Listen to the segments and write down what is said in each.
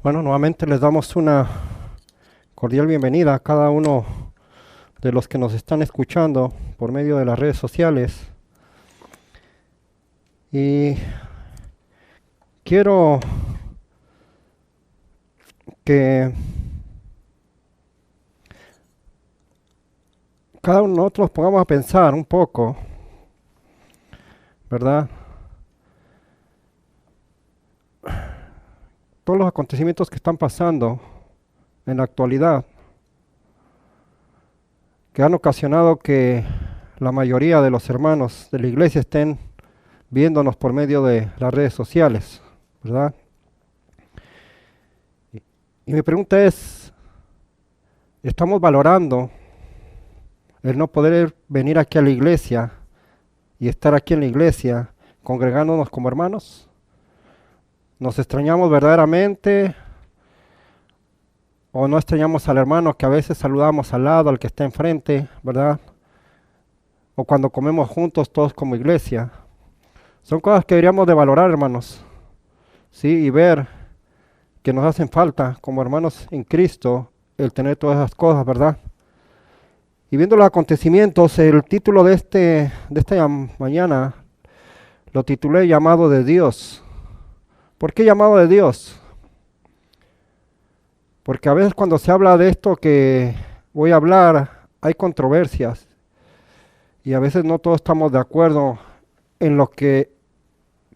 Bueno, nuevamente les damos una cordial bienvenida a cada uno de los que nos están escuchando por medio de las redes sociales. Y quiero que cada uno de nosotros nos pongamos a pensar un poco, ¿verdad? Todos los acontecimientos que están pasando en la actualidad, que han ocasionado que la mayoría de los hermanos de la iglesia estén viéndonos por medio de las redes sociales, ¿verdad? Y mi pregunta es, ¿estamos valorando el no poder venir aquí a la iglesia y estar aquí en la iglesia congregándonos como hermanos? ¿Nos extrañamos verdaderamente o no extrañamos al hermano que a veces saludamos al lado, al que está enfrente, ¿verdad? O cuando comemos juntos todos como iglesia. Son cosas que deberíamos de valorar, hermanos, ¿sí? Y ver que nos hacen falta como hermanos en Cristo el tener todas esas cosas, ¿verdad? Y viendo los acontecimientos, el título de esta mañana lo titulé Llamado de Dios. ¿Por qué llamado de Dios? Porque a veces cuando se habla de esto que voy a hablar, hay controversias. Y a veces no todos estamos de acuerdo en lo que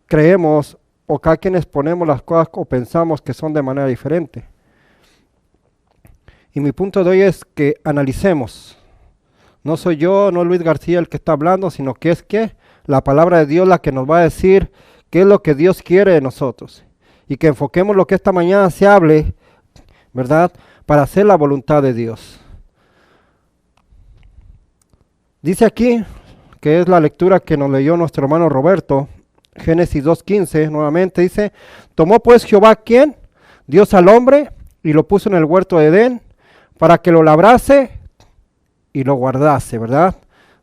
creemos o cada quien exponemos las cosas o pensamos que son de manera diferente. Y mi punto de hoy es que analicemos. No soy yo, no es Luis García el que está hablando, sino que es que la palabra de Dios la que nos va a decir qué es lo que Dios quiere de nosotros. Y que enfoquemos lo que esta mañana se hable, ¿verdad? Para hacer la voluntad de Dios. Dice aquí, que es la lectura que nos leyó nuestro hermano Roberto, Génesis 2:15, nuevamente dice, tomó pues Jehová, ¿quién? Dios al hombre, y lo puso en el huerto de Edén, para que lo labrase y lo guardase, ¿verdad?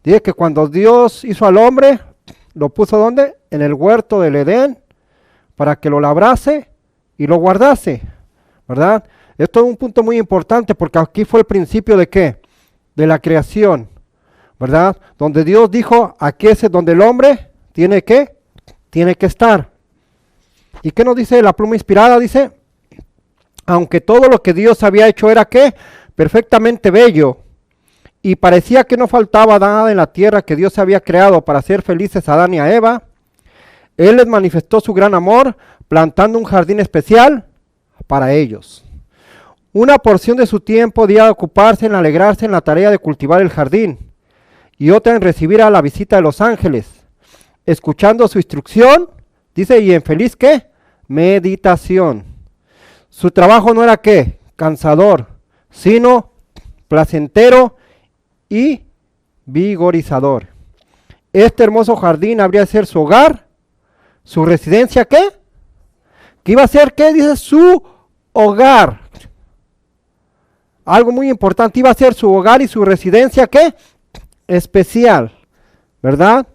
Dice que cuando Dios hizo al hombre, lo puso ¿dónde? En el huerto del Edén, para que lo labrase y lo guardase, ¿verdad? Esto es un punto muy importante, porque aquí fue el principio de ¿qué? De la creación, ¿verdad? Donde Dios dijo, aquí es donde el hombre tiene que estar. ¿Y qué nos dice la pluma inspirada? Dice, aunque todo lo que Dios había hecho era ¿qué? Perfectamente bello, y parecía que no faltaba nada en la tierra que Dios había creado para hacer felices a Adán y a Eva, Él les manifestó su gran amor plantando un jardín especial para ellos. Una porción de su tiempo debía ocuparse en alegrarse en la tarea de cultivar el jardín, y otra en recibir a la visita de los ángeles, escuchando su instrucción, dice, y en feliz ¿qué? Meditación. Su trabajo no era ¿qué? Cansador, sino placentero y vigorizador. Este hermoso jardín habría de ser su hogar, su residencia ¿qué? ¿Qué iba a ser qué? Dice su hogar. Algo muy importante, iba a ser su hogar y su residencia ¿qué? Especial, ¿verdad?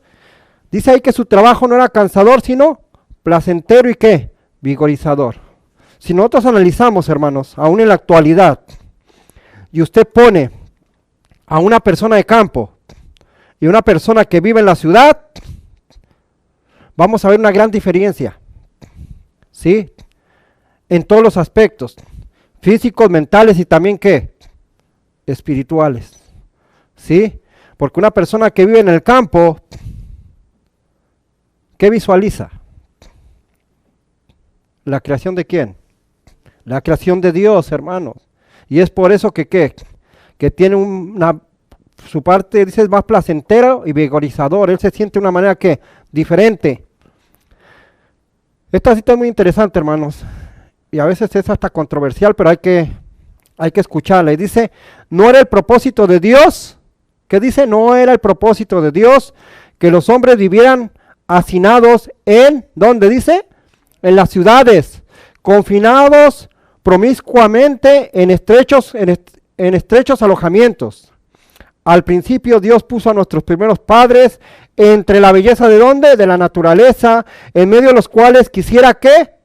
Dice ahí que su trabajo no era cansador, sino placentero y ¿qué? Vigorizador. Si nosotros analizamos, hermanos, aún en la actualidad, y usted pone a una persona de campo y una persona que vive en la ciudad, vamos a ver una gran diferencia, ¿sí? En todos los aspectos, físicos, mentales y también ¿qué? Espirituales, ¿sí? Porque una persona que vive en el campo, ¿qué visualiza? ¿La creación de quién? La creación de Dios, hermanos. Y es por eso que ¿qué? Que tiene su parte, dice, es más placentero y vigorizador. Él se siente de una manera que diferente. Esta cita es muy interesante, hermanos. Y a veces es hasta controversial, pero hay que escucharla. Y dice, no era el propósito de Dios. ¿Qué dice? No era el propósito de Dios que los hombres vivieran hacinados en, ¿dónde dice? En las ciudades, confinados promiscuamente en estrechos alojamientos. Al principio Dios puso a nuestros primeros padres entre la belleza de ¿dónde? De la naturaleza, en medio de los cuales quisiera ¿qué?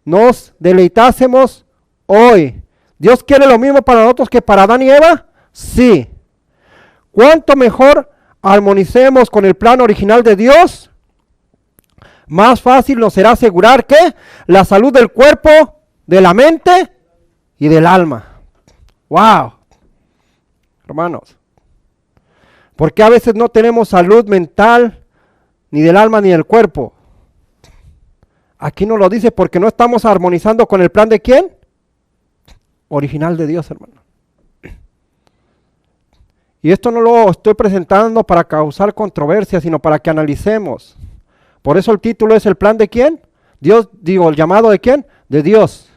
nos deleitásemos hoy. ¿Dios quiere lo mismo para nosotros que para Adán y Eva? Sí. ¿Cuánto mejor armonicemos con el plan original de Dios? Más fácil nos será asegurar que la salud del cuerpo, de la mente y del alma. ¡Wow! Hermanos, ¿por qué a veces no tenemos salud mental, ni del alma, ni del cuerpo? Aquí nos lo dice porque no estamos armonizando con el plan de ¿quién? Original de Dios, hermano. Y esto no lo estoy presentando para causar controversia, sino para que analicemos. Por eso el título es ¿el plan de quién? Dios, digo, ¿el llamado de quién? De Dios.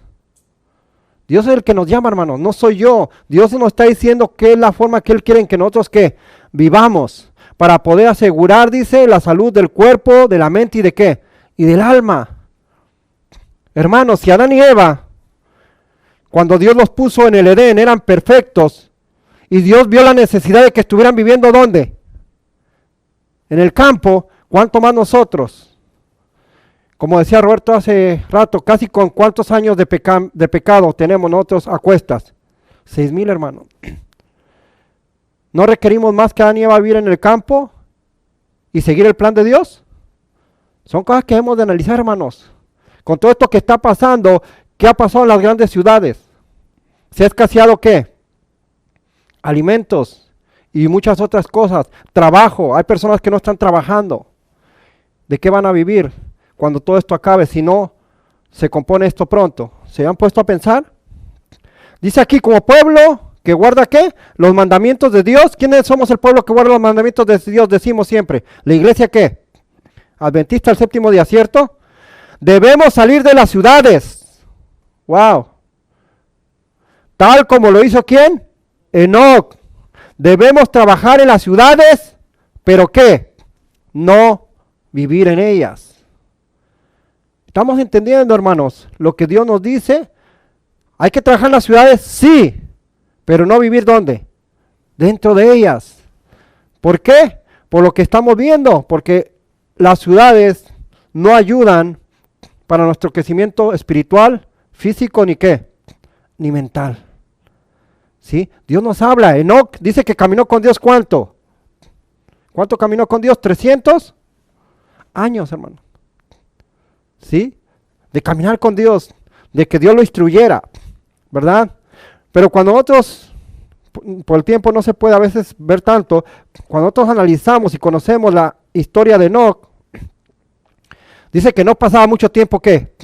Dios es el que nos llama, hermanos, no soy yo. Dios nos está diciendo qué es la forma que Él quiere que nosotros ¿qué? Vivamos. Para poder asegurar, dice, la salud del cuerpo, de la mente y de ¿qué? Y del alma. Hermanos, si Adán y Eva, cuando Dios los puso en el Edén, eran perfectos, y Dios vio la necesidad de que estuvieran viviendo ¿dónde? En el campo, ¿cuánto más nosotros? Como decía Roberto hace rato, casi con cuántos años de pecado tenemos nosotros a cuestas. 6,000, hermano. ¿No requerimos más que Adán y Eva vivir en el campo y seguir el plan de Dios? Son cosas que hemos de analizar, hermanos. Con todo esto que está pasando, ¿qué ha pasado en las grandes ciudades? ¿Se ha escaseado qué? Alimentos y muchas otras cosas. Trabajo, hay personas que no están trabajando. ¿De qué van a vivir cuando todo esto acabe si no se compone esto pronto? ¿Se han puesto a pensar? Dice aquí, como pueblo que guarda ¿qué? Los mandamientos de Dios. ¿Quiénes somos el pueblo que guarda los mandamientos de Dios? Decimos siempre. ¿La iglesia qué? Adventista el séptimo día, ¿cierto? Debemos salir de las ciudades. Wow. Tal como lo hizo ¿quién? Enoc. Debemos trabajar en las ciudades, pero ¿qué? No vivir en ellas. ¿Estamos entendiendo, hermanos, lo que Dios nos dice? ¿Hay que trabajar en las ciudades? Sí, pero no vivir ¿dónde? Dentro de ellas. ¿Por qué? Por lo que estamos viendo, porque las ciudades no ayudan para nuestro crecimiento espiritual, físico, ni qué, ni mental. ¿Sí? Dios nos habla. Enoc dice que caminó con Dios ¿cuánto? ¿Cuánto caminó con Dios? 300 años, hermano. ¿Sí? De caminar con Dios, de que Dios lo instruyera, ¿verdad? Pero cuando nosotros, por el tiempo no se puede a veces ver tanto, cuando nosotros analizamos y conocemos la historia de Enoc, dice que no pasaba mucho tiempo, ¿qué?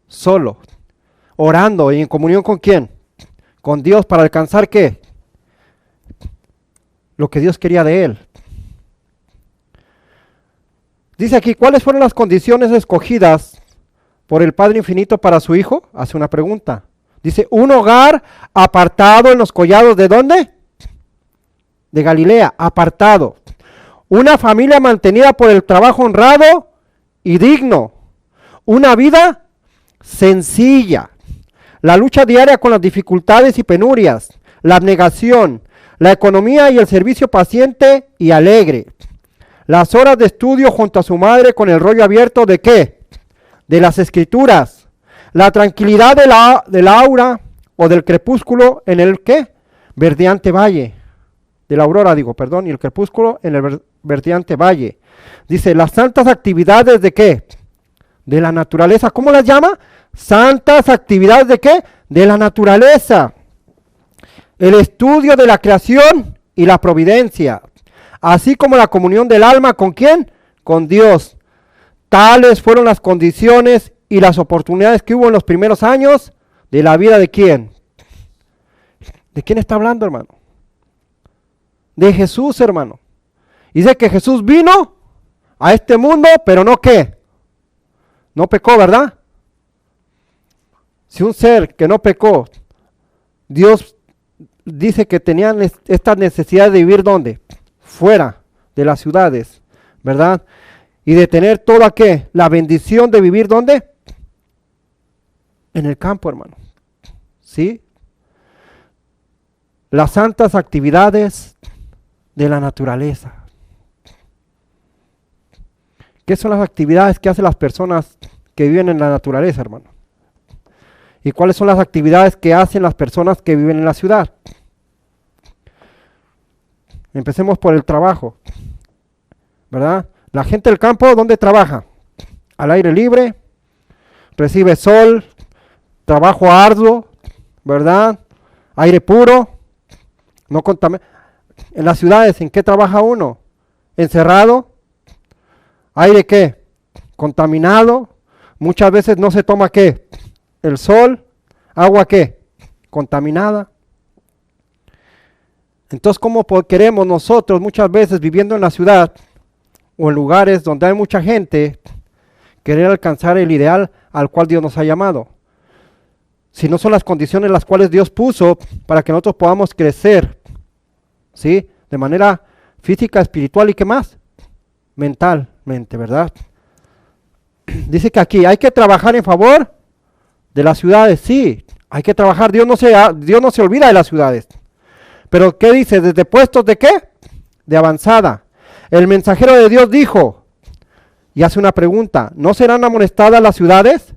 Solo, orando y en comunión ¿con quién? Con Dios para alcanzar ¿qué? Lo que Dios quería de él. Dice aquí, ¿cuáles fueron las condiciones escogidas por el Padre Infinito para su Hijo? Hace una pregunta. Dice, un hogar apartado en los collados, ¿de dónde? De Galilea, apartado. Una familia mantenida por el trabajo honrado y digno. Una vida sencilla. La lucha diaria con las dificultades y penurias. La abnegación. La economía y el servicio paciente y alegre. Las horas de estudio junto a su madre con el rollo abierto ¿de qué? De las escrituras. La tranquilidad del aura o del crepúsculo en el ¿qué? Verdeante valle. De la aurora digo, perdón, y el crepúsculo en el verdeante valle. Dice, las santas actividades ¿de qué? De la naturaleza. ¿Cómo las llama? Santas actividades ¿de qué? De la naturaleza. El estudio de la creación y la providencia. Así como la comunión del alma, ¿con quién? Con Dios. Tales fueron las condiciones y las oportunidades que hubo en los primeros años de la vida ¿de quién? ¿De quién está hablando, hermano? De Jesús, hermano. Dice que Jesús vino a este mundo, pero no ¿qué? No pecó, ¿verdad? Si un ser que no pecó, Dios dice que tenían esta necesidad de vivir ¿dónde? Fuera de las ciudades, ¿verdad? Y de tener toda ¿qué? La bendición de vivir ¿dónde? En el campo, hermano. ¿Sí? Las santas actividades de la naturaleza. ¿Qué son las actividades que hacen las personas que viven en la naturaleza, hermano? ¿Y cuáles son las actividades que hacen las personas que viven en la ciudad? Empecemos por el trabajo, ¿verdad? La gente del campo, ¿dónde trabaja? Al aire libre, recibe sol, trabajo arduo, ¿verdad? Aire puro, no contamina. En las ciudades, ¿en qué trabaja uno? Encerrado, aire ¿qué? Contaminado, muchas veces no se toma ¿qué? El sol, agua ¿qué? Contaminada. Entonces, ¿cómo queremos nosotros muchas veces viviendo en la ciudad o en lugares donde hay mucha gente querer alcanzar el ideal al cual Dios nos ha llamado? Si no son las condiciones las cuales Dios puso para que nosotros podamos crecer, ¿sí? De manera física, espiritual y ¿qué más? Mentalmente, ¿verdad? Dice que aquí hay que trabajar en favor de las ciudades, sí, hay que trabajar, Dios no se olvida de las ciudades. Pero ¿qué dice? ¿Desde puestos de qué? De avanzada. El mensajero de Dios dijo, y hace una pregunta, ¿no serán amonestadas las ciudades?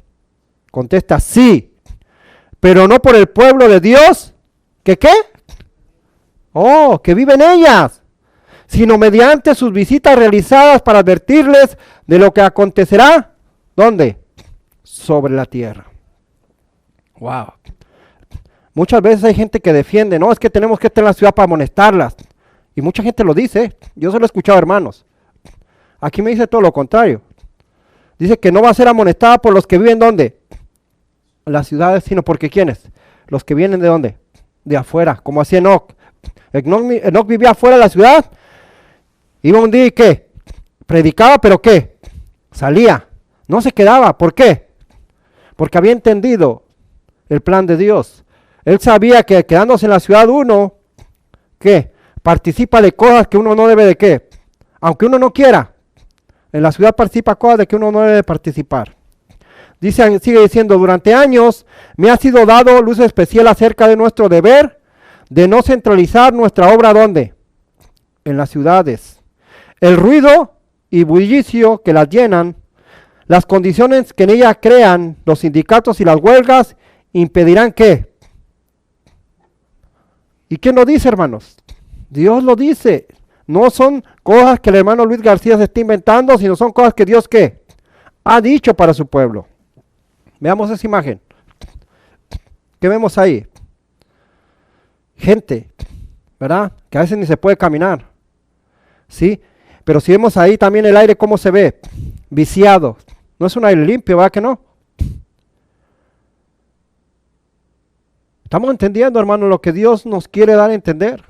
Contesta, sí, pero no por el pueblo de Dios, ¿que qué? Oh, que vive en ellas, sino mediante sus visitas realizadas para advertirles de lo que acontecerá, ¿dónde? Sobre la tierra. Wow. Muchas veces hay gente que defiende, no, es que tenemos que estar en la ciudad para amonestarlas. Y mucha gente lo dice, yo se lo he escuchado, hermanos. Aquí me dice todo lo contrario. Dice que no va a ser amonestada por los que viven ¿dónde? En las ciudades, sino porque ¿quiénes? Los que vienen ¿de dónde? De afuera, como hacía Enoc. Enoc vivía afuera de la ciudad, iba un día y ¿qué? Predicaba, pero ¿qué? Salía, no se quedaba, ¿por qué? Porque había entendido el plan de Dios. Él sabía que quedándose en la ciudad uno, ¿qué? Participa de cosas que uno no debe de qué. Aunque uno no quiera, en la ciudad participa cosas de que uno no debe participar. Dice, sigue diciendo, durante años me ha sido dado luz especial acerca de nuestro deber de no centralizar nuestra obra ¿dónde? En las ciudades. El ruido y bullicio que las llenan, las condiciones que en ellas crean, los sindicatos y las huelgas, impedirán ¿qué? ¿Y quién lo dice, hermanos? Dios lo dice. No son cosas que el hermano Luis García se está inventando, sino son cosas que Dios ¿qué? Ha dicho para su pueblo. Veamos esa imagen. ¿Qué vemos ahí? Gente, ¿verdad? Que a veces ni se puede caminar. ¿Sí? Pero si vemos ahí también el aire, ¿cómo se ve? Viciado. No es un aire limpio, ¿verdad que no? Estamos entendiendo, hermano, lo que Dios nos quiere dar a entender.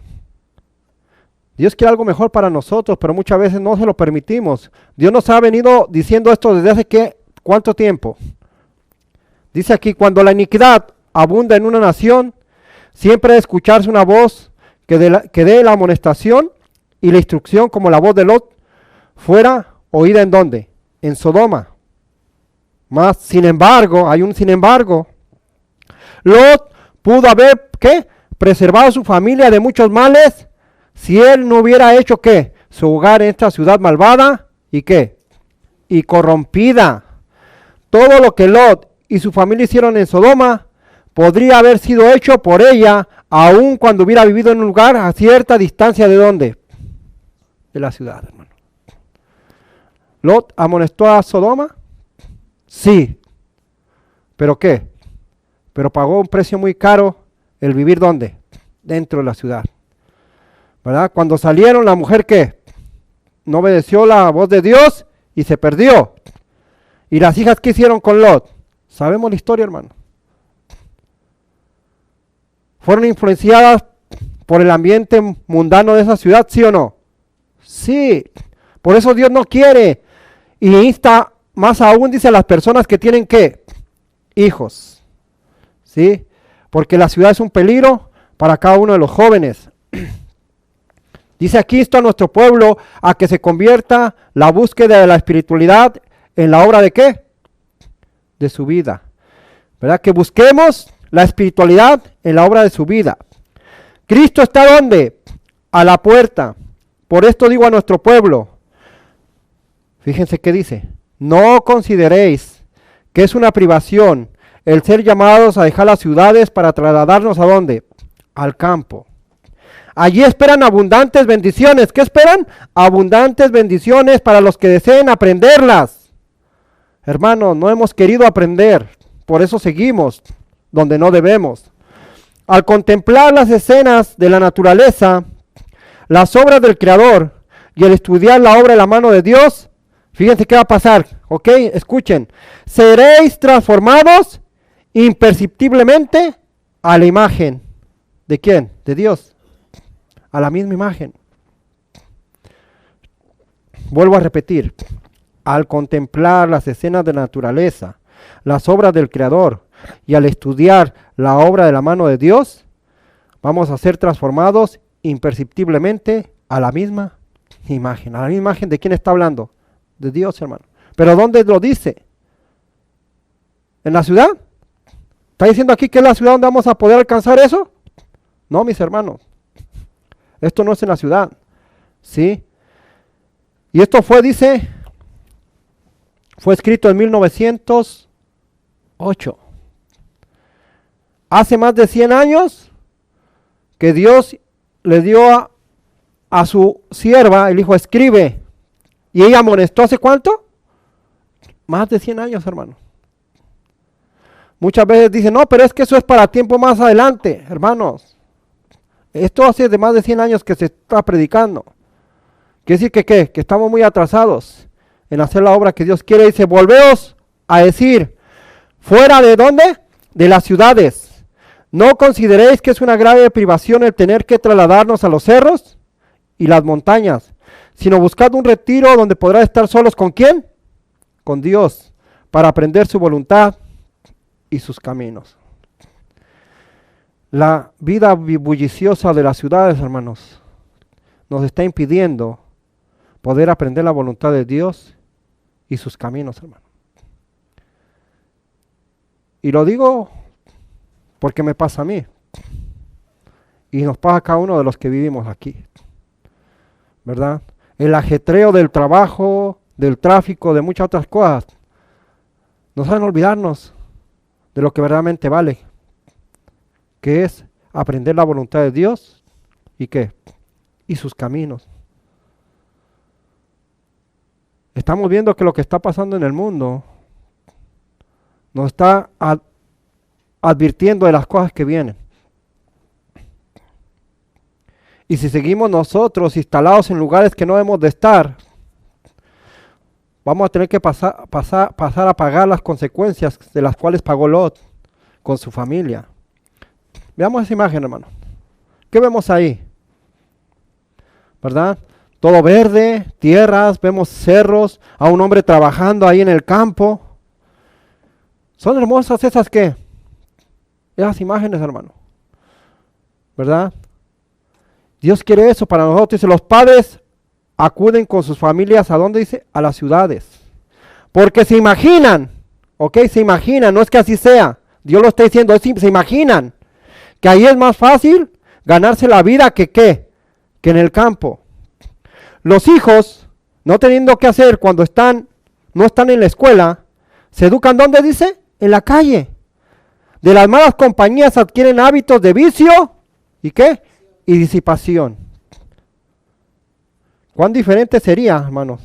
Dios quiere algo mejor para nosotros, pero muchas veces no se lo permitimos. Dios nos ha venido diciendo esto desde hace ¿cuánto tiempo? Dice aquí, cuando la iniquidad abunda en una nación, siempre debe escucharse una voz que dé la amonestación y la instrucción, como la voz de Lot fuera oída ¿en dónde? En Sodoma. Más, sin embargo, hay un sin embargo. Lot pudo haber, ¿qué? Preservado a su familia de muchos males si él no hubiera hecho, ¿qué? Su hogar en esta ciudad malvada y ¿qué? Y corrompida. Todo lo que Lot y su familia hicieron en Sodoma podría haber sido hecho por ella aun cuando hubiera vivido en un lugar a cierta distancia ¿de dónde? De la ciudad, hermano. ¿Lot amonestó a Sodoma? Sí. ¿Pero qué? Pero pagó un precio muy caro el vivir ¿dónde? Dentro de la ciudad. ¿Verdad? Cuando salieron, la mujer ¿qué? No obedeció la voz de Dios y se perdió. ¿Y las hijas qué hicieron con Lot? Sabemos la historia, hermano. ¿Fueron influenciadas por el ambiente mundano de esa ciudad, sí o no? Sí. Por eso Dios no quiere y insta más aún, dice, a las personas que tienen ¿qué? Hijos. ¿Sí? Porque la ciudad es un peligro para cada uno de los jóvenes. Dice aquí esto a nuestro pueblo, a que se convierta la búsqueda de la espiritualidad en la obra de ¿qué? De su vida. ¿Verdad? Que busquemos la espiritualidad en la obra de su vida. Cristo está ¿dónde? A la puerta. Por esto digo a nuestro pueblo, fíjense qué dice, no consideréis que es una privación el ser llamados a dejar las ciudades para trasladarnos ¿a dónde? Al campo. Allí esperan abundantes bendiciones. ¿Qué esperan? Abundantes bendiciones para los que deseen aprenderlas. Hermanos, no hemos querido aprender, por eso seguimos donde no debemos. Al contemplar las escenas de la naturaleza, las obras del Creador y el estudiar la obra de la mano de Dios, fíjense qué va a pasar, ¿ok? Escuchen. Seréis transformados imperceptiblemente a la imagen. ¿De quién? De Dios. A la misma imagen. Vuelvo a repetir. Al contemplar las escenas de la naturaleza, las obras del Creador y al estudiar la obra de la mano de Dios, vamos a ser transformados imperceptiblemente a la misma imagen. ¿A la misma imagen de quién está hablando? De Dios, hermano. ¿Pero dónde lo dice? ¿En la ciudad? ¿Está diciendo aquí que es la ciudad donde vamos a poder alcanzar eso? No, mis hermanos. Esto no es en la ciudad. ¿Sí? Y esto fue, dice, fue escrito en 1908. Hace más de 100 años que Dios le dio a su sierva, el hijo, escribe. Y ella amonestó ¿hace cuánto? Más de 100 años, hermano. Muchas veces dicen, no, pero es que eso es para tiempo más adelante, hermanos. Esto hace de más de 100 años que se está predicando. Quiere decir que ¿qué? Que estamos muy atrasados en hacer la obra que Dios quiere. Dice, volveos a decir, ¿fuera de dónde? De las ciudades. ¿No consideréis que es una grave privación el tener que trasladarnos a los cerros y las montañas? Sino buscad un retiro donde podrá estar solos ¿con quién? Con Dios, para aprender su voluntad y sus caminos. La vida bulliciosa de las ciudades, hermanos, nos está impidiendo poder aprender la voluntad de Dios y sus caminos, hermano. Y lo digo porque me pasa a mí. Y nos pasa a cada uno de los que vivimos aquí. ¿Verdad? El ajetreo del trabajo, del tráfico, de muchas otras cosas, nos hacen olvidarnos de lo que verdaderamente vale, que es aprender la voluntad de Dios y ¿qué? Y sus caminos. Estamos viendo que lo que está pasando en el mundo nos está advirtiendo de las cosas que vienen. Y si seguimos nosotros instalados en lugares que no debemos de estar, vamos a tener que pasar a pagar las consecuencias de las cuales pagó Lot con su familia. Veamos esa imagen, hermano. ¿Qué vemos ahí? ¿Verdad? Todo verde, tierras, vemos cerros, a un hombre trabajando ahí en el campo. ¿Son hermosas esas qué? Esas imágenes, hermano. ¿Verdad? Dios quiere eso para nosotros. Dice, los padres acuden con sus familias, ¿a dónde dice? A las ciudades. Porque se imaginan, ¿ok? Se imaginan, no es que así sea. Dios lo está diciendo, se imaginan que ahí es más fácil ganarse la vida que ¿qué? Que en el campo. Los hijos, no teniendo que hacer cuando no están en la escuela, se educan ¿dónde dice? En la calle. De las malas compañías adquieren hábitos de vicio y ¿qué? Y disipación. ¿Cuán diferente sería, hermanos?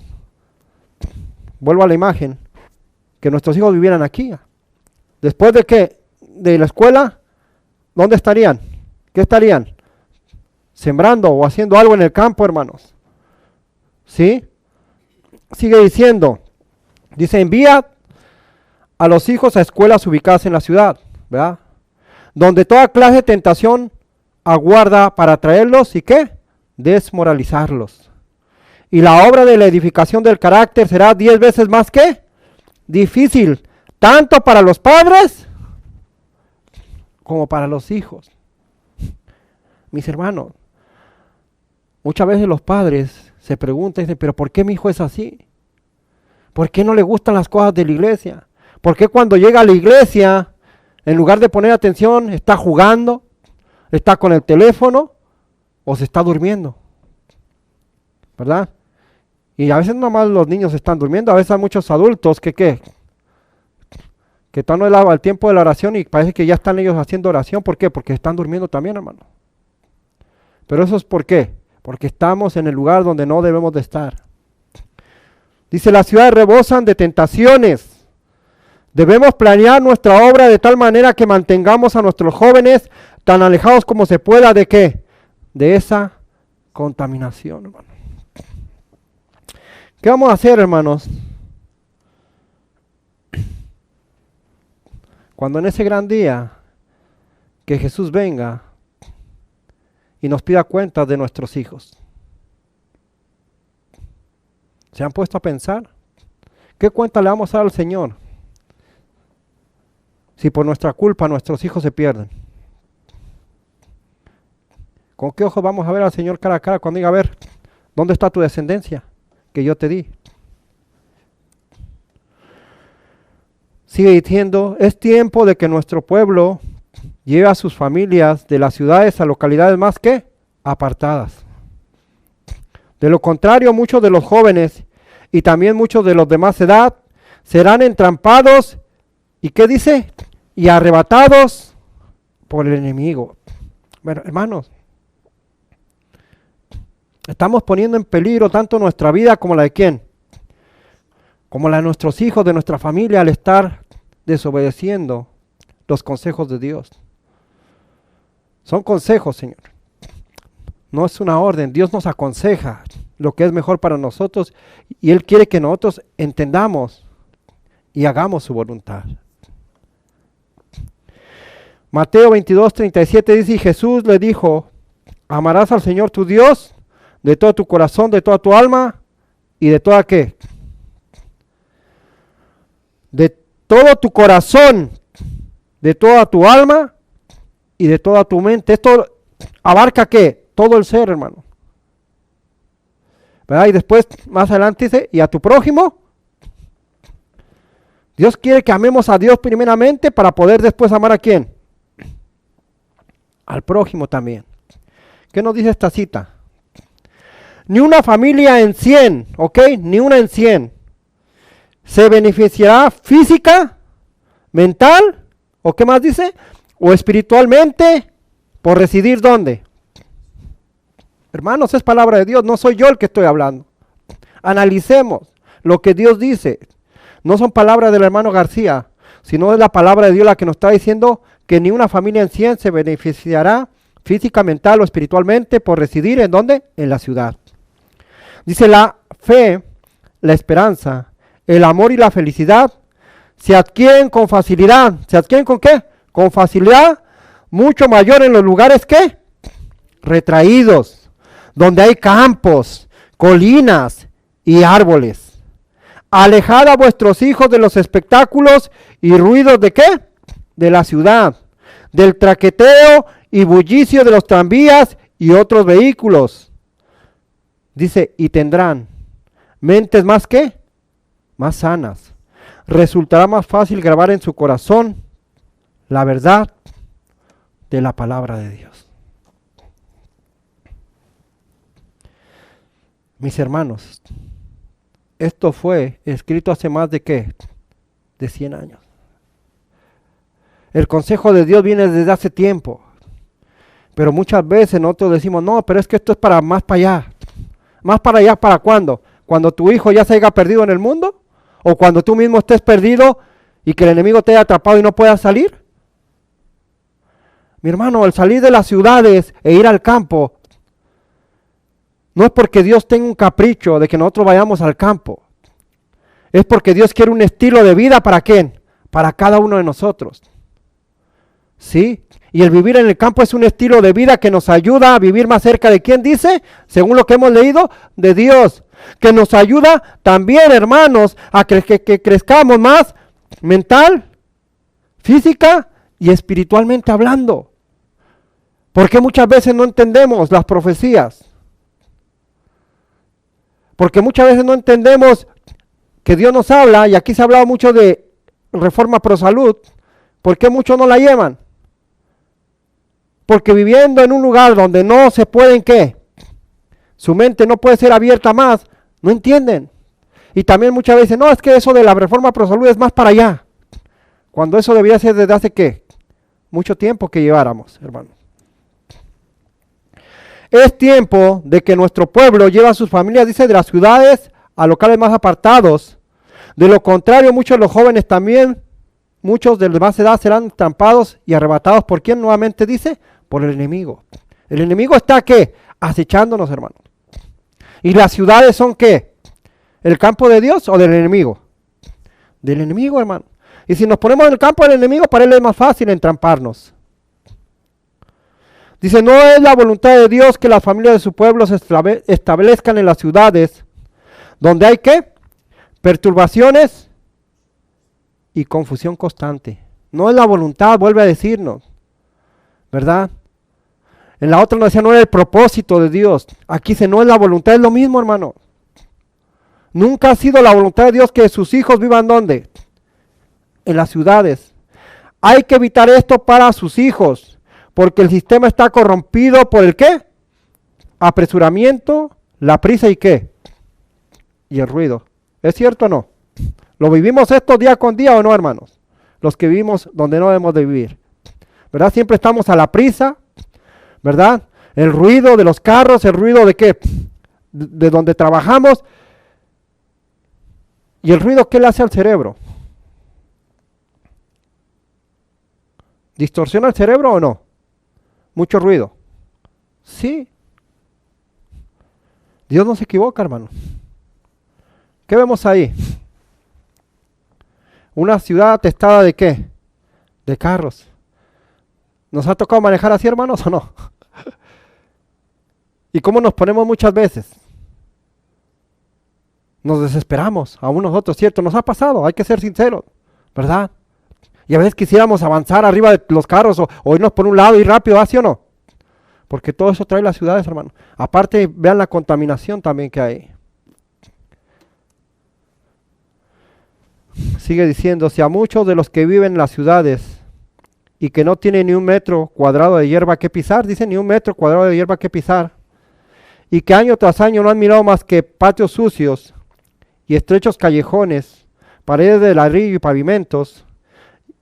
Vuelvo a la imagen, que nuestros hijos vivieran aquí. Después de qué? De la escuela, ¿dónde estarían? ¿Qué estarían? Sembrando o haciendo algo en el campo, hermanos. ¿Sí? Sigue diciendo, dice, envía a los hijos a escuelas ubicadas en la ciudad, ¿verdad? Donde toda clase de tentación aguarda para traerlos y ¿qué? Desmoralizarlos. Y la obra de la edificación del carácter será 10 veces más ¿qué? Difícil, tanto para los padres como para los hijos. Mis hermanos, muchas veces los padres se preguntan y dicen, pero ¿por qué mi hijo es así? ¿Por qué no le gustan las cosas de la iglesia? ¿Por qué cuando llega a la iglesia, en lugar de poner atención, está jugando, está con el teléfono o se está durmiendo? ¿Verdad? Y a veces no más los niños están durmiendo, a veces hay muchos adultos que Que todavía no es el tiempo de la oración y parece que ya están ellos haciendo oración. ¿Por qué? Porque están durmiendo también, hermano. Pero eso es ¿por qué? Porque estamos en el lugar donde no debemos de estar. Dice, las ciudades rebosan de tentaciones. Debemos planear nuestra obra de tal manera que mantengamos a nuestros jóvenes tan alejados como se pueda ¿de qué? De esa contaminación, hermano. ¿Qué vamos a hacer, hermanos? Cuando en ese gran día que Jesús venga y nos pida cuentas de nuestros hijos. ¿Se han puesto a pensar? ¿Qué cuenta le vamos a dar al Señor? Si por nuestra culpa nuestros hijos se pierden. ¿Con qué ojos vamos a ver al Señor cara a cara cuando diga, a ver, ¿dónde está tu descendencia que yo te di? Sigue diciendo, es tiempo de que nuestro pueblo lleve a sus familias de las ciudades a localidades más que apartadas. De lo contrario, muchos de los jóvenes y también muchos de los de más edad serán entrampados y ¿qué dice? Y arrebatados por el enemigo. Bueno, hermanos, estamos poniendo en peligro tanto nuestra vida como la de ¿quién? Como la de nuestros hijos, de nuestra familia, al estar desobedeciendo los consejos de Dios. Son consejos, Señor. No es una orden. Dios nos aconseja lo que es mejor para nosotros y Él quiere que nosotros entendamos y hagamos su voluntad. Mateo 22:37 dice, y Jesús le dijo, amarás al Señor tu Dios de todo tu corazón, de toda tu alma y de toda ¿qué? De todo tu corazón, de toda tu alma y de toda tu mente. Esto abarca ¿qué? Todo el ser, hermano. ¿Verdad? Y después, más adelante dice, y a tu prójimo. Dios quiere que amemos a Dios primeramente para poder después amar ¿a quién? Al prójimo también. ¿Qué nos dice esta cita? Ni una familia en 100, ¿ok? Ni una en 100 se beneficiará física, mental, ¿o qué más dice? O espiritualmente por residir ¿dónde? Hermanos, es palabra de Dios, no soy yo el que estoy hablando. Analicemos lo que Dios dice. No son palabras del hermano García, sino es la palabra de Dios la que nos está diciendo que ni una familia en 100 se beneficiará física, mental o espiritualmente por residir ¿en dónde? En la ciudad. Dice la fe, la esperanza, el amor y la felicidad se adquieren con facilidad. ¿Se adquieren con qué? Con facilidad mucho mayor en los lugares ¿qué? Retraídos, donde hay campos, colinas y árboles. Alejad a vuestros hijos de los espectáculos y ruidos ¿de qué? De la ciudad, del traqueteo y bullicio de los tranvías y otros vehículos. Dice, y tendrán mentes más ¿qué? Más sanas. Resultará más fácil grabar en su corazón la verdad de la palabra de Dios. Mis hermanos, esto fue escrito hace más de ¿qué? De 100 años. El consejo de Dios viene desde hace tiempo. Pero muchas veces nosotros decimos, no, pero es que esto es para más para allá. ¿Más para allá para cuándo? ¿Cuando tu hijo ya se haya perdido en el mundo? ¿O cuando tú mismo estés perdido y que el enemigo te haya atrapado y no puedas salir? Mi hermano, el salir de las ciudades e ir al campo no es porque Dios tenga un capricho de que nosotros vayamos al campo. Es porque Dios quiere un estilo de vida ¿para quién? Para cada uno de nosotros. ¿Sí? Y el vivir en el campo es un estilo de vida que nos ayuda a vivir más cerca de ¿quién dice? Según lo que hemos leído, de Dios. Que nos ayuda también, hermanos, a que crezcamos más mental, física y espiritualmente hablando. Porque muchas veces no entendemos las profecías. Porque muchas veces no entendemos que Dios nos habla, y aquí se ha hablado mucho de Reforma Pro Salud. ¿Por qué muchos no la llevan? Porque viviendo en un lugar donde no se pueden, ¿qué? Su mente no puede ser abierta más, no entienden. Y también muchas veces, no, es que eso de la Reforma Pro Salud es más para allá. Cuando eso debía ser desde hace, ¿qué? Mucho tiempo que lleváramos, hermano. Es tiempo de que nuestro pueblo lleve a sus familias, dice, de las ciudades a locales más apartados. De lo contrario, muchos de los jóvenes también, muchos de más edad serán trampados y arrebatados. ¿Por quién? Nuevamente dice, por el enemigo. El enemigo está, ¿qué? Acechándonos, hermano. ¿Y las ciudades son qué? ¿El campo de Dios o del enemigo? Del enemigo, hermano. Y si nos ponemos en el campo del enemigo, para él es más fácil entramparnos. Dice, no es la voluntad de Dios que las familias de su pueblo se establezcan en las ciudades donde hay ¿qué? Perturbaciones y confusión constante. No es la voluntad, vuelve a decirnos, ¿verdad? En la otra nos decía, no era el propósito de Dios. Aquí dice, no es la voluntad, es lo mismo, hermano. Nunca ha sido la voluntad de Dios que sus hijos vivan ¿dónde? En las ciudades. Hay que evitar esto para sus hijos, porque el sistema está corrompido por el ¿qué? Apresuramiento, la prisa y ¿qué? Y el ruido. ¿Es cierto o no? ¿Lo vivimos esto día con día o no, hermanos? Los que vivimos donde no debemos de vivir. ¿Verdad? Siempre estamos a la prisa, ¿verdad? El ruido de los carros, el ruido de ¿qué? De donde trabajamos. ¿Y el ruido qué le hace al cerebro? ¿Distorsiona el cerebro o no? Mucho ruido. Sí. Dios no se equivoca, hermano. ¿Qué vemos ahí? Una ciudad atestada de ¿qué? De carros. ¿Nos ha tocado manejar así, hermanos, o no? ¿Y cómo nos ponemos muchas veces? Nos desesperamos, aún nosotros, ¿cierto? Nos ha pasado, hay que ser sinceros, ¿verdad? Y a veces quisiéramos avanzar arriba de los carros o irnos por un lado y rápido, ¿así o no? Porque todo eso trae las ciudades, hermano. Aparte, vean la contaminación también que hay. Sigue diciendo, si a muchos de los que viven en las ciudades y que no tienen ni un metro cuadrado de hierba que pisar, dicen ni un metro cuadrado de hierba que pisar, y que año tras año no han mirado más que patios sucios y estrechos callejones, paredes de ladrillo y pavimentos,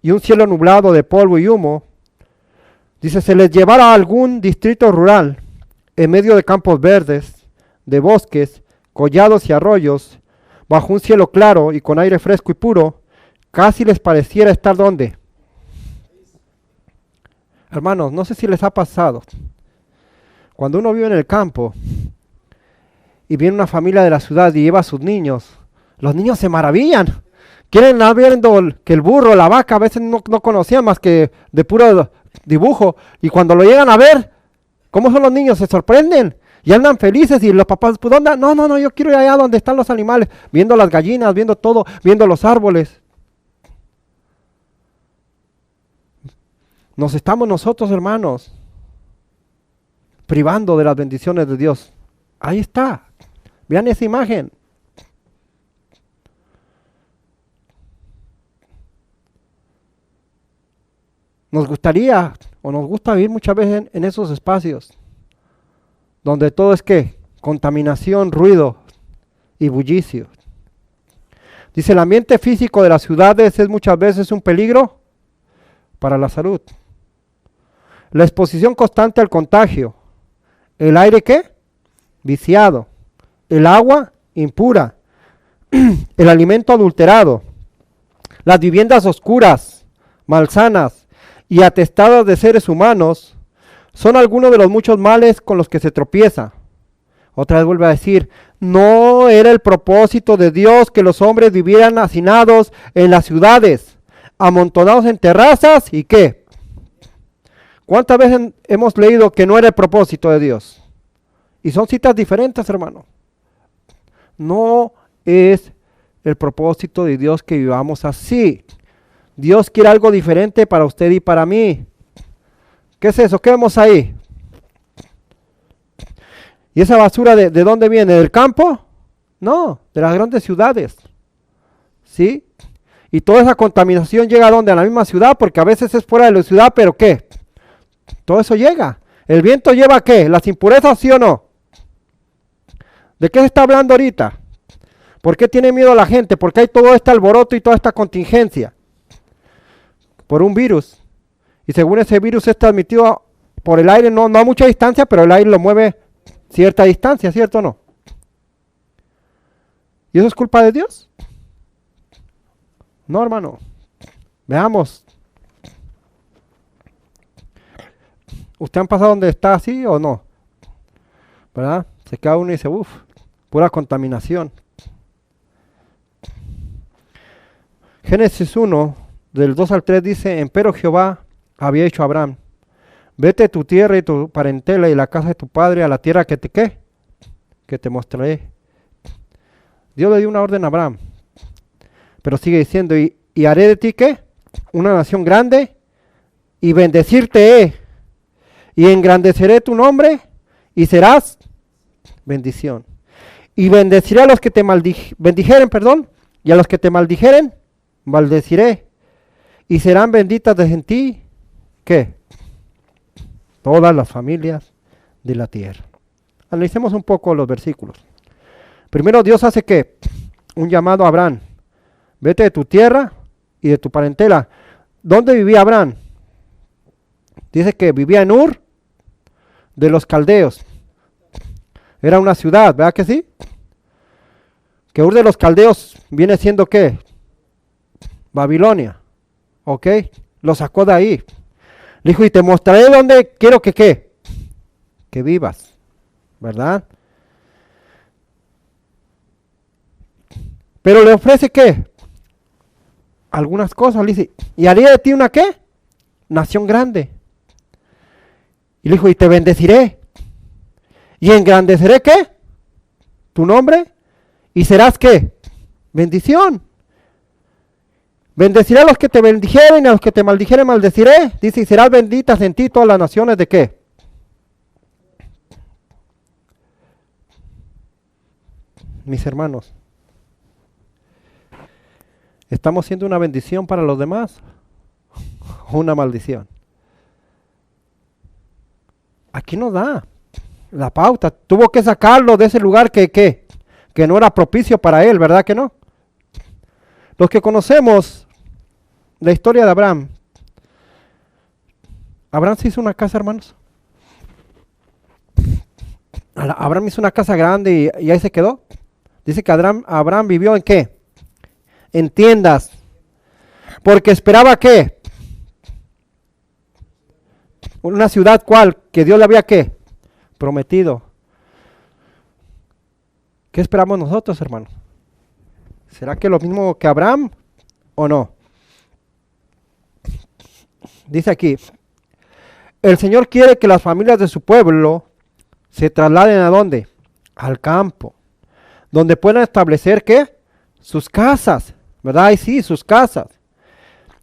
y un cielo nublado de polvo y humo, dice, se les llevará a algún distrito rural, en medio de campos verdes, de bosques, collados y arroyos, bajo un cielo claro y con aire fresco y puro, casi les pareciera estar ¿dónde? Hermanos, no sé si les ha pasado, cuando uno vive en el campo y viene una familia de la ciudad y lleva a sus niños, los niños se maravillan. Quieren estar viendo que el burro, la vaca, a veces no conocían más que de puro dibujo. Y cuando lo llegan a ver, ¿cómo son los niños? Se sorprenden y andan felices. Y los papás, pues, ¿dónde? No, yo quiero ir allá donde están los animales, viendo las gallinas, viendo todo, viendo los árboles. Nos estamos nosotros, hermanos, privando de las bendiciones de Dios. Ahí está. Vean esa imagen. Nos gustaría o nos gusta vivir muchas veces en esos espacios donde todo es ¿qué? Contaminación, ruido y bullicio. Dice, el ambiente físico de las ciudades es muchas veces un peligro para la salud. La exposición constante al contagio. El aire ¿qué? Viciado. El agua impura. El alimento adulterado. Las viviendas oscuras, malsanas y atestadas de seres humanos son algunos de los muchos males con los que se tropieza. Otra vez vuelve a decir, no era el propósito de Dios que los hombres vivieran hacinados en las ciudades, amontonados en terrazas y ¿qué? ¿Cuántas veces hemos leído que no era el propósito de Dios? Y son citas diferentes, hermano. No es el propósito de Dios que vivamos así. Dios quiere algo diferente para usted y para mí. ¿Qué es eso? ¿Qué vemos ahí? ¿Y esa basura de dónde viene? ¿Del campo? No, de las grandes ciudades. ¿Sí? Y toda esa contaminación llega a dónde? A la misma ciudad, porque a veces es fuera de la ciudad, pero ¿qué? Todo eso llega. ¿El viento lleva qué? ¿Las impurezas, sí o no? ¿De qué se está hablando ahorita? ¿Por qué tiene miedo la gente? Porque hay todo este alboroto y toda esta contingencia. por un virus. Y según ese virus es transmitido por el aire, no a mucha distancia, pero el aire lo mueve cierta distancia, ¿cierto o no? ¿Y eso es culpa de Dios? No, hermano. Veamos. ¿Usted han pasado donde está así o no? ¿Verdad? Se queda uno y dice, uff, pura contaminación. Génesis 1, del 2 al 3 dice, empero Jehová había dicho a Abraham, vete de tu tierra y tu parentela y la casa de tu padre a la tierra que te, ¿qué? Que te mostraré. Dios le dio una orden a Abraham, pero sigue diciendo, y haré de ti, ¿qué? Una nación grande, y bendecirte he, y engrandeceré tu nombre, y serás bendición. Y bendeciré a los que te bendijeren, y a los que te maldijeren, maldeciré. Y serán benditas en ti, ¿qué? Todas las familias de la tierra. Analicemos un poco los versículos. Primero Dios hace, ¿qué? Un llamado a Abraham. Vete de tu tierra y de tu parentela. ¿Dónde vivía Abraham? Dice que vivía en Ur de los caldeos. Era una ciudad, ¿verdad que sí? Que Ur de los caldeos viene siendo ¿qué? Babilonia. ¿Ok? Lo sacó de ahí. Le dijo, y te mostraré dónde quiero que ¿qué? Que vivas. ¿Verdad? Pero le ofrece ¿qué? Algunas cosas. Le dice, y haré de ti una ¿qué? Nación grande. Y le dijo, y te bendeciré. Y engrandeceré ¿qué? Tu nombre. Y serás ¿qué? Bendición. Bendeciré a los que te bendijeren y a los que te maldijeren maldeciré. Dice, y serás benditas en ti todas las naciones de ¿qué? Mis hermanos, ¿estamos siendo una bendición para los demás o una maldición? Aquí nos da la pauta. Tuvo que sacarlo de ese lugar que no era propicio para él, ¿verdad que no? Los que conocemos la historia de Abraham. Abraham se hizo una casa, hermanos. Abraham hizo una casa grande y ahí se quedó. Dice que Abraham vivió ¿en qué? En tiendas. Porque esperaba ¿qué? Una ciudad ¿cuál? Que Dios le había ¿qué? Prometido. ¿Qué esperamos nosotros, hermanos? ¿Será que lo mismo que Abraham o no? Dice aquí, el Señor quiere que las familias de su pueblo se trasladen ¿a dónde? Al campo, donde puedan establecer ¿qué? Sus casas, ¿verdad? Y sí, sus casas.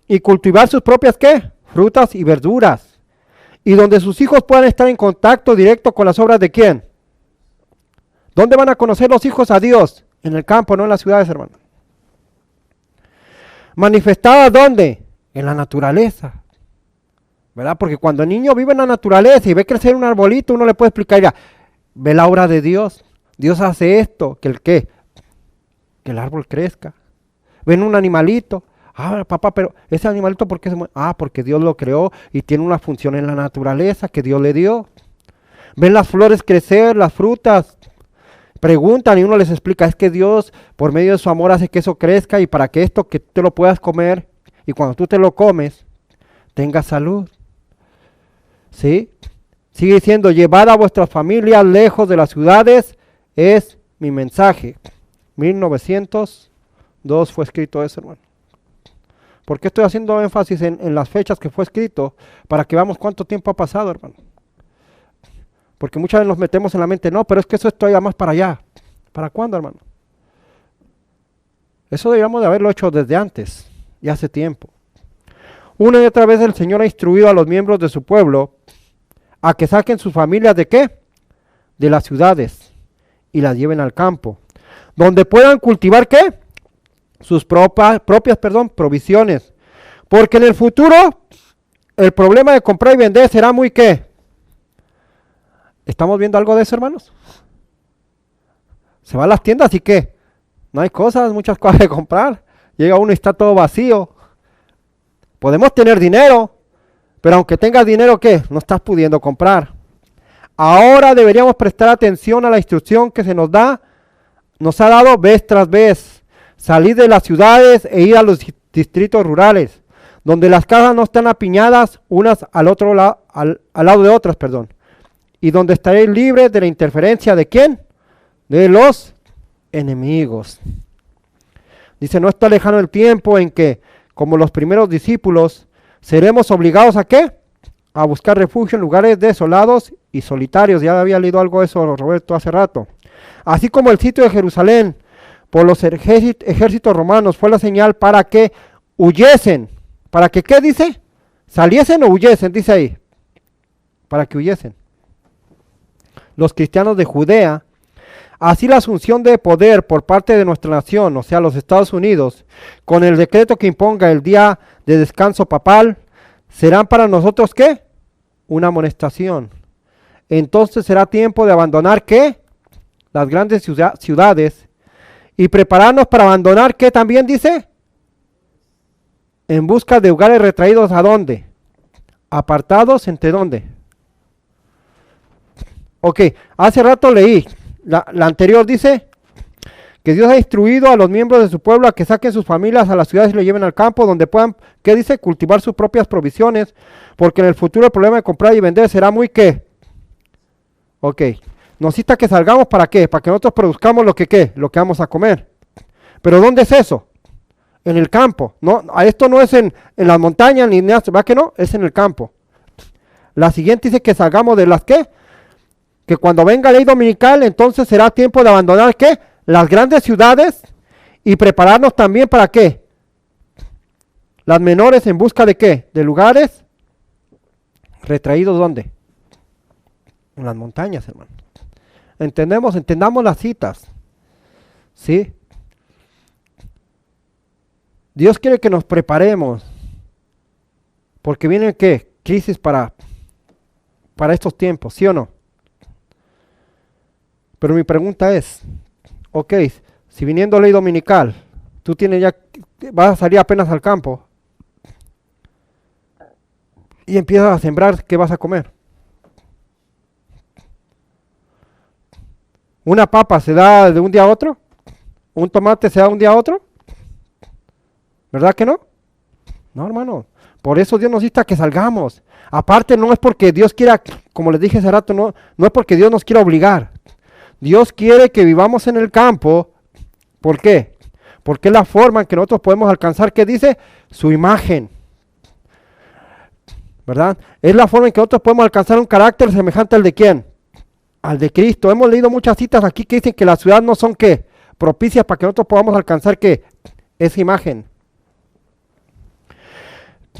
Y cultivar sus propias ¿qué? Frutas y verduras. Y donde sus hijos puedan estar en contacto directo con las obras de ¿quién? ¿Dónde van a conocer los hijos a Dios? En el campo, no en las ciudades, hermano. ¿Manifestadas dónde? En la naturaleza. ¿Verdad? Porque cuando el niño vive en la naturaleza y ve crecer un arbolito, uno le puede explicar, ya, ve la obra de Dios. Dios hace esto, que el qué, que el árbol crezca. Ven un animalito, papá, pero ese animalito ¿por qué se mueve? Porque Dios lo creó y tiene una función en la naturaleza que Dios le dio. Ven las flores crecer, las frutas. Preguntan y uno les explica, es que Dios por medio de su amor hace que eso crezca y para que esto que te lo puedas comer y cuando tú te lo comes, tengas salud. ¿Sí? Sigue diciendo, llevad a vuestras familias lejos de las ciudades, es mi mensaje. 1902 fue escrito eso, hermano. ¿Por qué estoy haciendo énfasis en las fechas que fue escrito? Para que veamos cuánto tiempo ha pasado, hermano. Porque muchas veces nos metemos en la mente, no, pero es que eso es todavía más para allá. ¿Para cuándo, hermano? Eso deberíamos de haberlo hecho desde antes, ya hace tiempo. Una y otra vez el Señor ha instruido a los miembros de su pueblo a que saquen sus familias ¿de qué? De las ciudades y las lleven al campo, donde puedan cultivar ¿qué? Sus propias provisiones. Porque en el futuro el problema de comprar y vender será muy ¿qué? ¿Estamos viendo algo de eso, hermanos? Se va a las tiendas y ¿qué? No hay muchas cosas de comprar. Llega uno y está todo vacío. Podemos tener dinero, pero aunque tengas dinero, ¿qué? No estás pudiendo comprar. Ahora deberíamos prestar atención a la instrucción que nos ha dado vez tras vez. Salir de las ciudades e ir a los distritos rurales, donde las casas no están apiñadas unas al lado de otras, y donde estaréis libres de la interferencia ¿de quién? De los enemigos. Dice, no está lejano el tiempo en que, como los primeros discípulos, seremos obligados ¿a qué? A buscar refugio en lugares desolados y solitarios. Ya había leído algo de eso, Roberto, hace rato. Así como el sitio de Jerusalén por los ejércitos romanos fue la señal para que huyesen. ¿Para que qué dice? ¿Saliesen o huyesen? Dice ahí. Para que huyesen. Los cristianos de Judea. Así la asunción de poder por parte de nuestra nación, o sea, los Estados Unidos, con el decreto que imponga el día de descanso papal, serán para nosotros ¿qué? Una amonestación. Entonces será tiempo de abandonar ¿qué? Las grandes ciudades y prepararnos para abandonar ¿qué también dice? En busca de lugares retraídos ¿a dónde? Apartados ¿entre dónde? Ok, hace rato leí. La anterior dice que Dios ha instruido a los miembros de su pueblo a que saquen sus familias a las ciudades y lo lleven al campo donde puedan, ¿qué dice? Cultivar sus propias provisiones, porque en el futuro el problema de comprar y vender será muy ¿qué? Ok, nos necesita que salgamos ¿para qué? Para que nosotros produzcamos lo que ¿qué? Lo que vamos a comer. ¿Pero dónde es eso? En el campo, ¿no? Esto no es en las montañas ni nada, ¿va que no? Es en el campo. La siguiente dice que salgamos de las ¿qué? Que cuando venga la ley dominical, entonces será tiempo de abandonar ¿qué? Las grandes ciudades y prepararnos también para ¿qué? Las menores en busca de ¿qué? De lugares retraídos ¿dónde? En las montañas, hermano. Entendamos las citas. ¿Sí? Dios quiere que nos preparemos. Porque viene ¿qué? Crisis para estos tiempos, ¿sí o no? Pero mi pregunta es, ok, si viniendo ley dominical, tú tienes ya, vas a salir apenas al campo y empiezas a sembrar, ¿qué vas a comer? ¿Una papa se da de un día a otro? ¿Un tomate se da de un día a otro? ¿Verdad que no? No, hermano. Por eso Dios nos necesita que salgamos. Aparte, no es porque Dios quiera, como les dije hace rato, no es porque Dios nos quiera obligar. Dios quiere que vivamos en el campo. ¿Por qué? Porque es la forma en que nosotros podemos alcanzar, ¿qué dice? Su imagen. ¿Verdad? Es la forma en que nosotros podemos alcanzar un carácter semejante al de ¿quién? Al de Cristo. Hemos leído muchas citas aquí que dicen que las ciudades no son ¿qué? Propicias para que nosotros podamos alcanzar ¿qué? Esa imagen.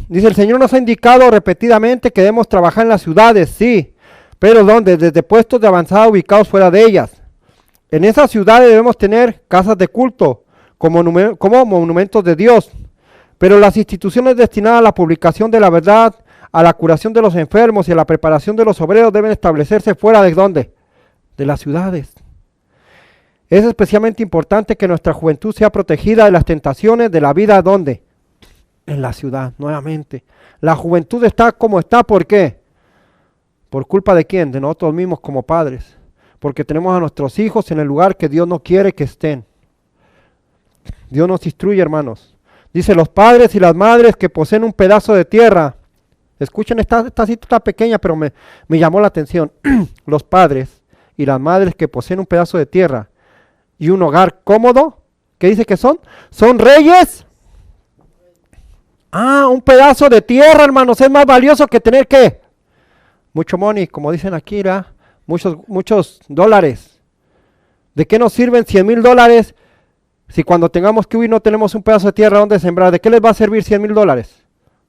Dice, el Señor nos ha indicado repetidamente que debemos trabajar en las ciudades, sí. Pero ¿dónde? Desde puestos de avanzada ubicados fuera de ellas. En esas ciudades debemos tener casas de culto como monumentos de Dios. Pero las instituciones destinadas a la publicación de la verdad, a la curación de los enfermos y a la preparación de los obreros deben establecerse fuera de ¿dónde? De las ciudades. Es especialmente importante que nuestra juventud sea protegida de las tentaciones de la vida ¿dónde? En la ciudad, nuevamente. La juventud está como está, ¿por qué? ¿Por culpa de quién? De nosotros mismos como padres. Porque tenemos a nuestros hijos en el lugar que Dios no quiere que estén. Dios nos instruye, hermanos. Dice, los padres y las madres que poseen un pedazo de tierra. Escuchen, esta cita está pequeña, pero me llamó la atención. Los padres y las madres que poseen un pedazo de tierra y un hogar cómodo. ¿Qué dice que son? Son reyes. Un pedazo de tierra, hermanos, es más valioso que tener ¿qué? Mucho money, como dicen aquí, ¿verdad? Muchos dólares. ¿De qué nos sirven $100,000 si cuando tengamos que huir no tenemos un pedazo de tierra donde sembrar? ¿De qué les va a servir $100,000?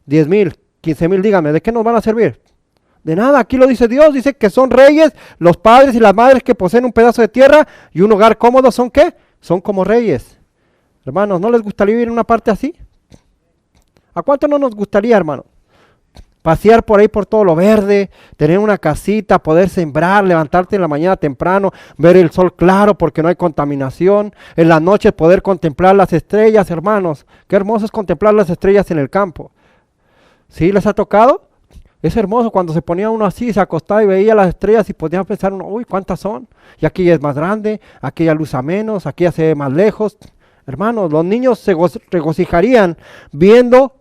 $10,000, $15,000, dígame, ¿de qué nos van a servir? De nada, aquí lo dice Dios, dice que son reyes, los padres y las madres que poseen un pedazo de tierra y un hogar cómodo, ¿son qué? Son como reyes. Hermanos, ¿no les gustaría vivir en una parte así? ¿A cuánto no nos gustaría, hermano? Pasear por ahí por todo lo verde, tener una casita, poder sembrar, levantarte en la mañana temprano, ver el sol claro porque no hay contaminación, en la noche poder contemplar las estrellas, hermanos. Qué hermoso es contemplar las estrellas en el campo. ¿Sí les ha tocado? Es hermoso cuando se ponía uno así, se acostaba y veía las estrellas y podía pensar uno, uy, ¿cuántas son? Y aquella es más grande, aquella luz a menos, aquella se ve más lejos. Hermanos, los niños se regocijarían viendo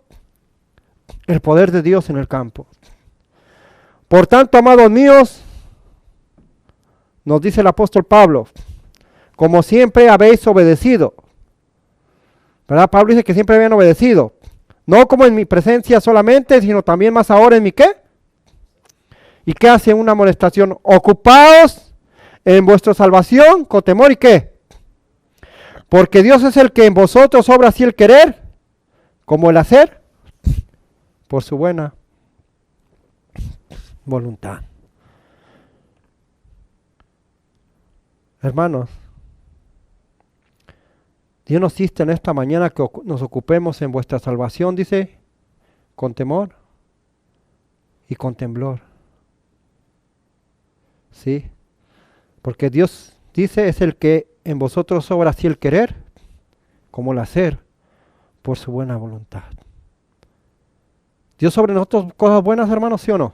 el poder de Dios en el campo. Por tanto, amados míos, nos dice el apóstol Pablo, como siempre habéis obedecido. ¿Verdad? Pablo dice que siempre habían obedecido. No como en mi presencia solamente, sino también más ahora en mi ¿qué? ¿Y qué hace una amonestación? Ocupaos en vuestra salvación con temor y ¿qué? Porque Dios es el que en vosotros obra así el querer, como el hacer, por su buena voluntad. Hermanos, Dios nos insiste en esta mañana que nos ocupemos en vuestra salvación, dice, con temor y con temblor. ¿Sí? Porque Dios dice es el que en vosotros obra así el querer, como el hacer, por su buena voluntad. Dios sobre nosotros cosas buenas, hermanos, ¿sí o no?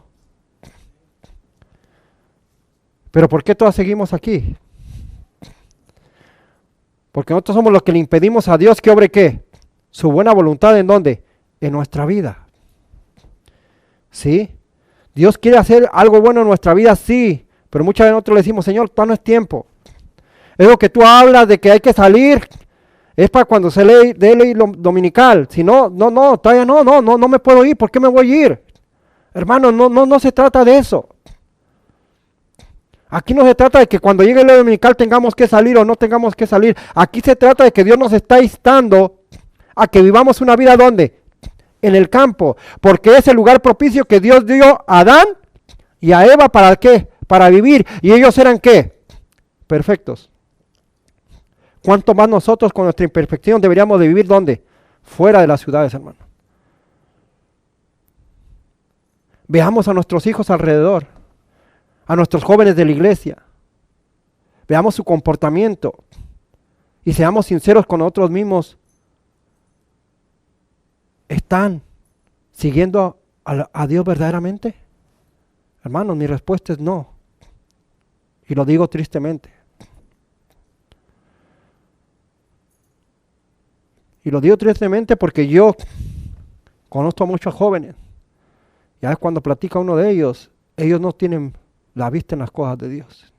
Pero ¿por qué todas seguimos aquí? Porque nosotros somos los que le impedimos a Dios que obre ¿qué? Su buena voluntad, ¿en dónde? En nuestra vida. ¿Sí? Dios quiere hacer algo bueno en nuestra vida, sí. Pero muchas veces nosotros le decimos, Señor, todavía no es tiempo. Es lo que tú hablas de que hay que salir. Es para cuando se lee ley dominical. Si no, todavía no me puedo ir. ¿Por qué me voy a ir? Hermano, no se trata de eso. Aquí no se trata de que cuando llegue el ley dominical tengamos que salir o no tengamos que salir. Aquí se trata de que Dios nos está instando a que vivamos una vida ¿dónde? En el campo. Porque es el lugar propicio que Dios dio a Adán y a Eva ¿para qué? Para vivir. ¿Y ellos eran qué? Perfectos. ¿Cuánto más nosotros con nuestra imperfección deberíamos de vivir dónde? Fuera de las ciudades, hermano. Veamos a nuestros hijos alrededor, a nuestros jóvenes de la iglesia. Veamos su comportamiento y seamos sinceros con nosotros mismos. ¿Están siguiendo a Dios verdaderamente? Hermanos, mi respuesta es no. Y lo digo tristemente. Y lo digo tristemente porque yo conozco a muchos jóvenes. Ya es cuando platica uno de ellos, ellos no tienen la vista en las cosas de Dios.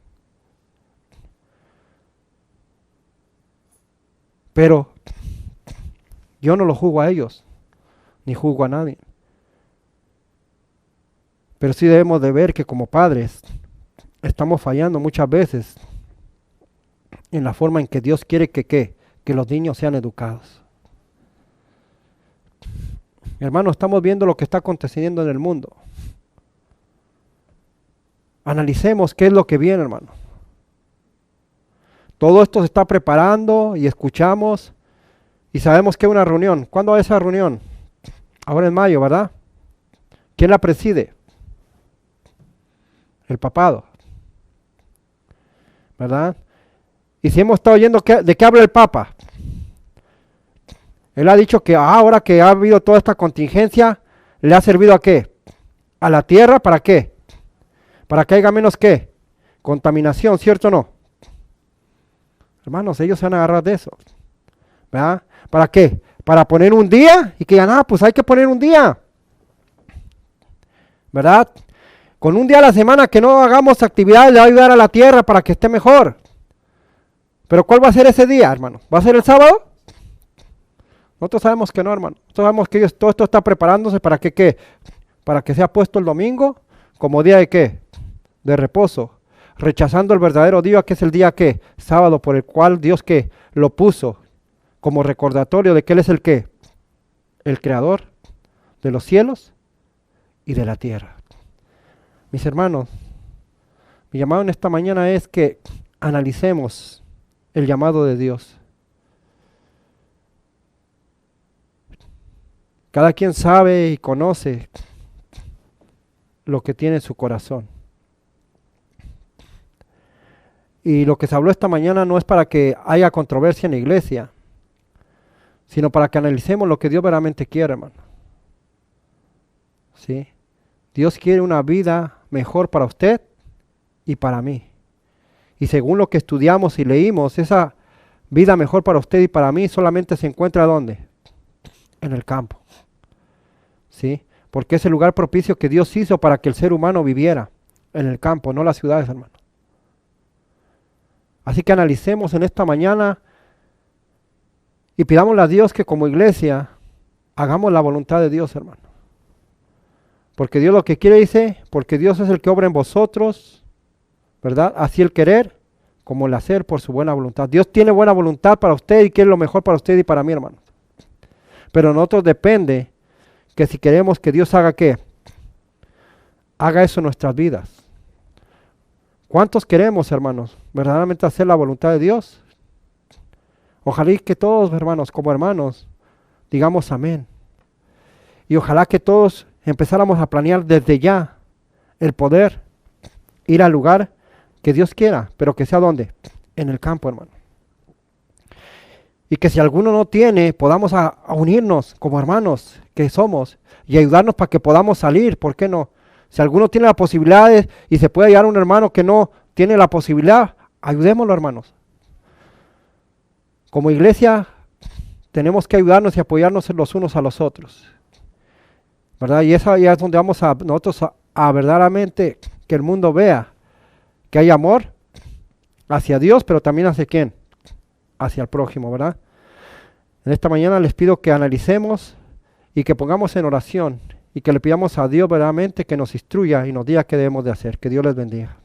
Pero yo no los juzgo a ellos, ni juzgo a nadie. Pero sí debemos de ver que como padres estamos fallando muchas veces en la forma en que Dios quiere que los niños sean educados. Hermano, estamos viendo lo que está aconteciendo en el mundo. Analicemos qué es lo que viene, hermano. Todo esto se está preparando y escuchamos y sabemos que hay una reunión. ¿Cuándo es esa reunión? Ahora en mayo, ¿verdad? ¿Quién la preside? El papado. ¿Verdad? Y si hemos estado oyendo de qué habla el Papa. Él ha dicho que ahora que ha habido toda esta contingencia, ¿le ha servido a qué? ¿A la tierra? ¿Para qué? Para que haya menos ¿qué? Contaminación, ¿cierto o no? Hermanos, ellos se van a agarrar de eso. ¿Verdad? ¿Para qué? Para poner un día y que digan, pues hay que poner un día. ¿Verdad? Con un día a la semana que no hagamos actividades le va a ayudar a la tierra para que esté mejor. Pero ¿cuál va a ser ese día, hermano? ¿Va a ser el sábado? Nosotros sabemos que no, hermano. Nosotros sabemos que todo esto está preparándose para que ¿qué? Para que sea puesto el domingo como día de ¿qué? De reposo. Rechazando el verdadero día que es el día ¿qué? Sábado, por el cual Dios ¿qué? Lo puso como recordatorio de que Él es el ¿qué? El creador de los cielos y de la tierra. Mis hermanos, mi llamado en esta mañana es que analicemos el llamado de Dios. Cada quien sabe y conoce lo que tiene en su corazón. Y lo que se habló esta mañana no es para que haya controversia en la iglesia, sino para que analicemos lo que Dios verdaderamente quiere, hermano. ¿sí? Dios quiere una vida mejor para usted y para mí. Y según lo que estudiamos y leímos, esa vida mejor para usted y para mí solamente se encuentra ¿dónde? En el campo, ¿sí? Porque es el lugar propicio que Dios hizo para que el ser humano viviera en el campo, no las ciudades, hermano. Así que analicemos en esta mañana y pidámosle a Dios que como iglesia hagamos la voluntad de Dios, hermano. Porque Dios lo que quiere dice, porque Dios es el que obra en vosotros, ¿verdad? Así el querer como el hacer por su buena voluntad. Dios tiene buena voluntad para usted y quiere lo mejor para usted y para mí, hermano. Pero nosotros depende que si queremos que Dios haga ¿qué? Haga eso en nuestras vidas. ¿Cuántos queremos, hermanos, verdaderamente hacer la voluntad de Dios? Ojalá y que todos, hermanos, como hermanos, digamos amén. Y ojalá que todos empezáramos a planear desde ya el poder ir al lugar que Dios quiera, pero que sea ¿dónde? En el campo, hermano. Y que si alguno no tiene, podamos a unirnos como hermanos que somos y ayudarnos para que podamos salir, ¿por qué no? Si alguno tiene la posibilidad y se puede ayudar a un hermano que no tiene la posibilidad, ayudémoslo, hermanos. Como iglesia tenemos que ayudarnos y apoyarnos los unos a los otros, ¿verdad? Y esa ya es donde vamos a nosotros a verdaderamente que el mundo vea que hay amor hacia Dios, pero también hacia ¿quién? Hacia el prójimo, ¿verdad? En esta mañana les pido que analicemos y que pongamos en oración y que le pidamos a Dios verdaderamente que nos instruya y nos diga qué debemos de hacer. Que Dios les bendiga.